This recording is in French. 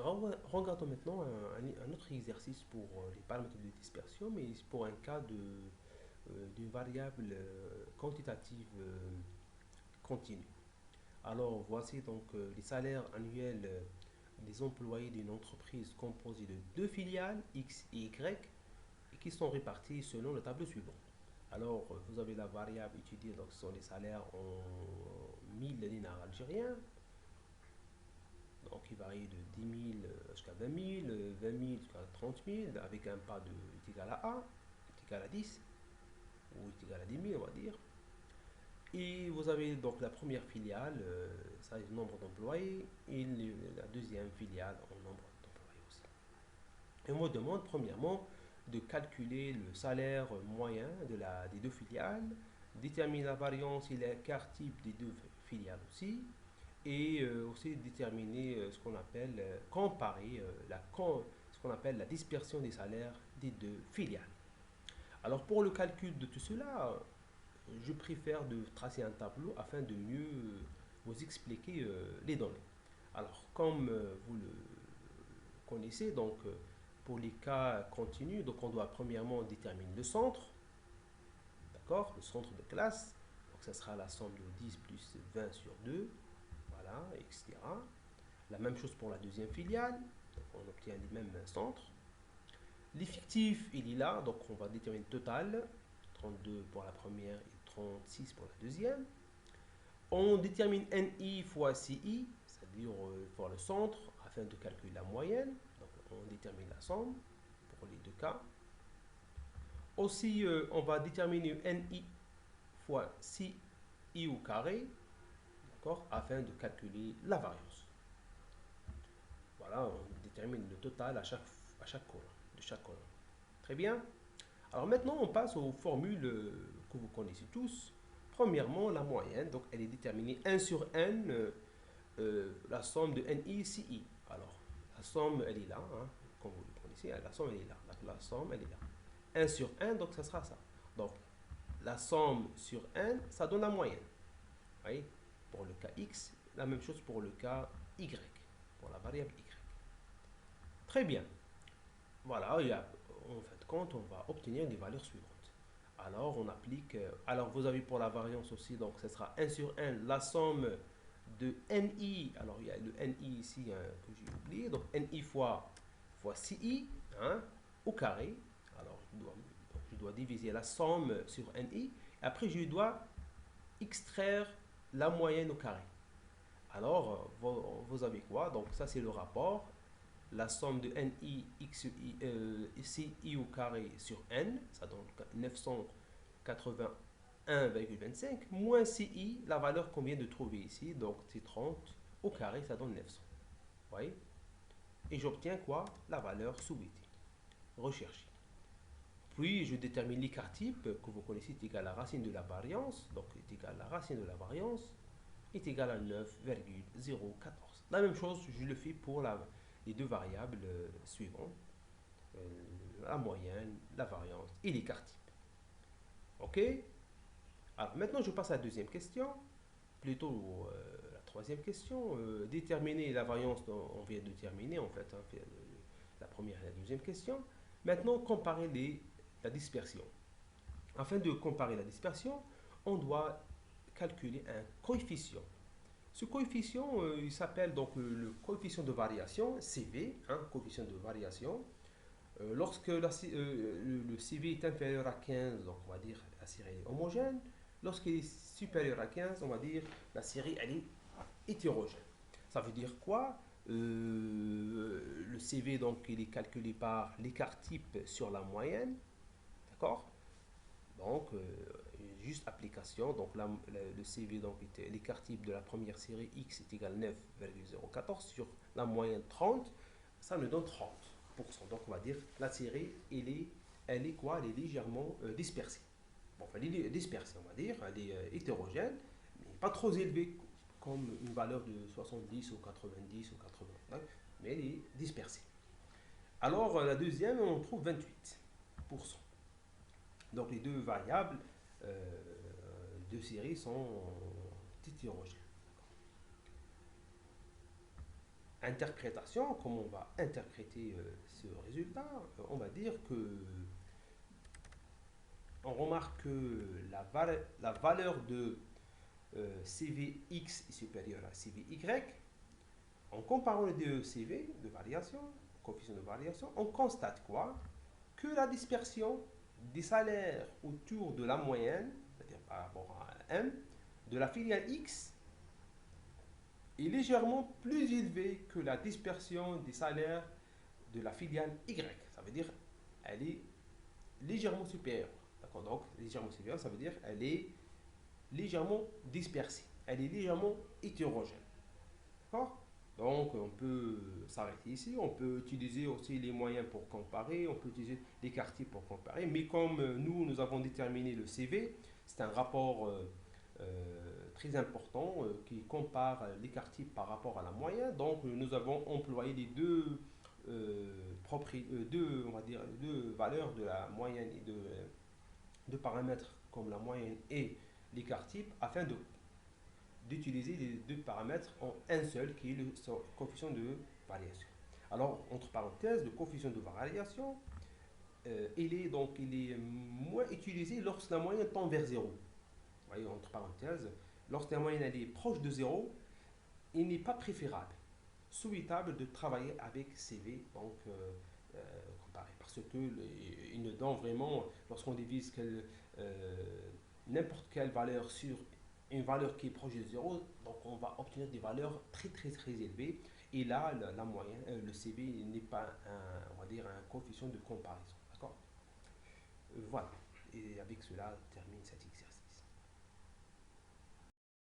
Regardons maintenant un autre exercice pour les paramètres de dispersion, mais pour un cas d'une variable quantitative continue. Alors, voici donc les salaires annuels des employés d'une entreprise composée de deux filiales, X et Y, et qui sont répartis selon le tableau suivant. Alors, vous avez la variable étudiée, donc ce sont les salaires en 1000 dinars algériens, donc il varie de 10 000 jusqu'à 20 000, 20 000 jusqu'à 30 000, avec un pas de est égal à A, est égal à 10, ou est égal à 10 000, on va dire. Et vous avez donc la première filiale, ça est le nombre d'employés, et la deuxième filiale en nombre d'employés aussi. Et on me demande premièrement de calculer le salaire moyen des deux filiales, déterminer la variance et l'écart type des deux filiales aussi, et aussi déterminer ce qu'on appelle, comparer ce qu'on appelle la dispersion des salaires des deux filiales. Alors pour le calcul de tout cela, je préfère de tracer un tableau afin de mieux vous expliquer les données. Alors comme vous le connaissez, donc pour les cas continus, donc on doit premièrement déterminer le centre, d'accord, le centre de classe, donc ça sera la somme de 10 plus 20 sur 2, voilà, etc. La même chose pour la deuxième filiale, donc on obtient les mêmes centres. L'effectif, il est là, donc on va déterminer le total, 32 pour la première et 36 pour la deuxième. On détermine NI fois CI, c'est-à-dire pour le centre, afin de calculer la moyenne. Donc on détermine la somme pour les deux cas. Aussi, on va déterminer NI fois CI au carré, d'accord, afin de calculer la variance. Voilà, on détermine le total à chaque colonne, de chaque colonne. Très bien. Alors maintenant, on passe aux formules que vous connaissez tous. Premièrement, la moyenne, donc elle est déterminée 1 sur n, la somme de NI, CI. Alors, la somme, elle est là, hein, comme vous le connaissez, la somme, elle est là. La somme, elle est là. 1 sur n, donc ça sera ça. Donc, la somme sur n, ça donne la moyenne. Vous voyez, pour le cas x, la même chose pour le cas y, pour la variable y. Très bien. Voilà, en fin de compte, on va obtenir les valeurs suivantes. Alors, on applique. Alors, vous avez pour la variance aussi, donc ce sera 1 sur n, la somme de NI. Alors, il y a le NI ici hein, que j'ai oublié. Donc, NI fois CI hein, au carré. Alors, je dois diviser la somme sur NI. Après, je dois extraire la moyenne au carré. Alors, vous avez quoi? Donc, ça, c'est le rapport. La somme de NI, CI au carré sur N, ça donne 981,25, moins CI, la valeur qu'on vient de trouver ici, donc c'est 30 au carré, ça donne 900. Vous voyez? Et j'obtiens quoi? La valeur souhaitée, recherchée. Puis je détermine l'écart type que vous connaissez est égal à la racine de la variance, donc est égal à la racine de la variance est égal à 9,014. La même chose, je le fais pour les deux variables suivantes, la moyenne, la variance et l'écart type. Ok? Alors maintenant, je passe à la deuxième question, plutôt la troisième question. Déterminer la variance dont on vient de terminer, en fait, hein, la première et la deuxième question. Maintenant, comparer la dispersion. Afin de comparer la dispersion, on doit calculer un coefficient. Ce coefficient, il s'appelle donc le coefficient de variation, CV, hein, coefficient de variation. Lorsque le CV est inférieur à 15, donc on va dire la série est homogène. Lorsqu'il est supérieur à 15, on va dire la série elle est hétérogène. Ça veut dire quoi? Le CV donc il est calculé par l'écart type sur la moyenne, d'accord? Donc juste application, donc le CV donc l'écart type de la première série x est égal à 9,014 sur la moyenne 30, ça nous donne 30%. Donc on va dire la série elle est quoi? Elle est légèrement dispersée. Bon, enfin, elle est dispersée, on va dire, elle est hétérogène, mais pas trop élevée comme une valeur de 70 ou 90 ou 80, hein, mais elle est dispersée. Alors la deuxième, on trouve 28%. Donc les deux variables de série sont hétérogènes. interprétation, comment on va interpréter ce résultat, on va dire que on remarque que la valeur de CVX est supérieure à CVY. En comparant les deux CV de variation, coefficient de variation, on constate quoi? Que la dispersion des salaires autour de la moyenne, c'est-à-dire par rapport à M, de la filiale X est légèrement plus élevée que la dispersion des salaires de la filiale Y. Ça veut dire elle est légèrement supérieure. D'accord? Donc, légèrement supérieure, ça veut dire elle est légèrement dispersée. Elle est légèrement hétérogène. D'accord? Donc, on peut s'arrêter ici. On peut utiliser aussi les moyens pour comparer. On peut utiliser les quartiers pour comparer. Mais comme nous avons déterminé le CV, c'est un rapport très important qui compare les quartiers par rapport à la moyenne. Donc, nous avons employé les deux, on va dire, deux valeurs de la moyenne et de paramètres comme la moyenne et l'écart type afin d'utiliser les deux paramètres en un seul qui est le coefficient de variation. Alors, entre parenthèses, le coefficient de variation, il est moins utilisé lorsque la moyenne tend vers zéro. Vous voyez, entre parenthèses, lorsque la moyenne elle est proche de zéro, il n'est pas préférable, souhaitable de travailler avec CV, donc comparé. Parce qu'il ne donne vraiment, lorsqu'on divise n'importe quelle valeur sur une valeur qui est proche de zéro, donc on va obtenir des valeurs très très très élevées. Et là, la moyenne, le CV n'est pas on va dire un coefficient de comparaison. D'accord? Voilà. Et avec cela, on termine cette idée.